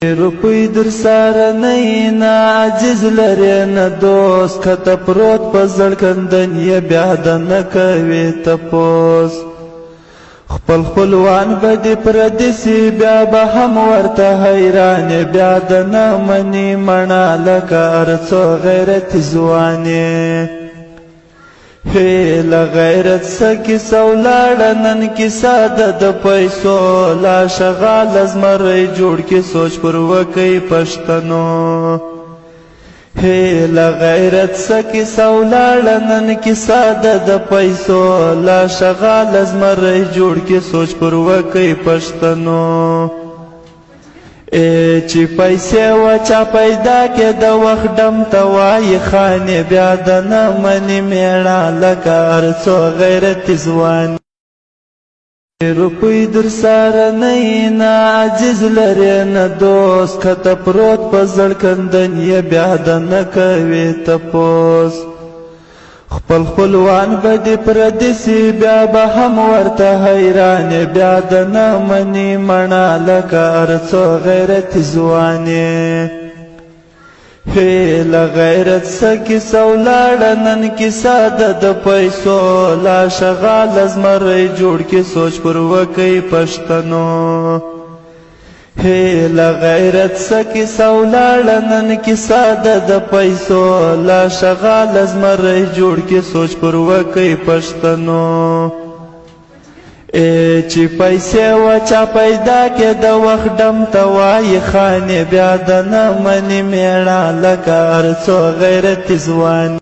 روپی در ساره نه عاجز لري نه دوست کته پروت په زړکندن یې بیا د نه کوي تپوس خپل خپلوان به دې پردیسي بیا به هم ورته حیران بیا د نه مني مڼه لکه هر څو غیرت ځوانې هیله غیرت سکی سولاړه نن کیسه ده د پیسو لا شغال زمری جوړ کې سوچ پر وکي پښتنو هیله غیرت سکی سولاړه نن کیسه ده د پیسو لا شغال زمری جوړ کې سوچ پر وکي پښتنو چې پیسې وچا پیدا کې د وخت ډم ته وایي خانې بیا د نه مني میړه لکه هر څو غیرت ځوان روپی در ساره نه عاجز لري نه دوست کته پروت په زړکندن یې بیا د نه کوي تپوس خپل خپلوان به دې پردیسي بیا به هم ورته حیران بیا د نه مني مڼه لکه هر څو غیرت ځوانې هیله غیرت سکی سولاړه نن کیسه ده د پیسو لا شغال زمری جوړ کې سوچ پر وکي پښتنو هیله غیرت سکی سولاړه نن کیسه ده د پیسو لا شغال زمری جوړ کې سوچ پر وکي پښتنو چې پیسې وچا پیدا کې د وخت ډم ته وایي خانې بیا د نه مني میړه لکه هر څو غیرت ځوان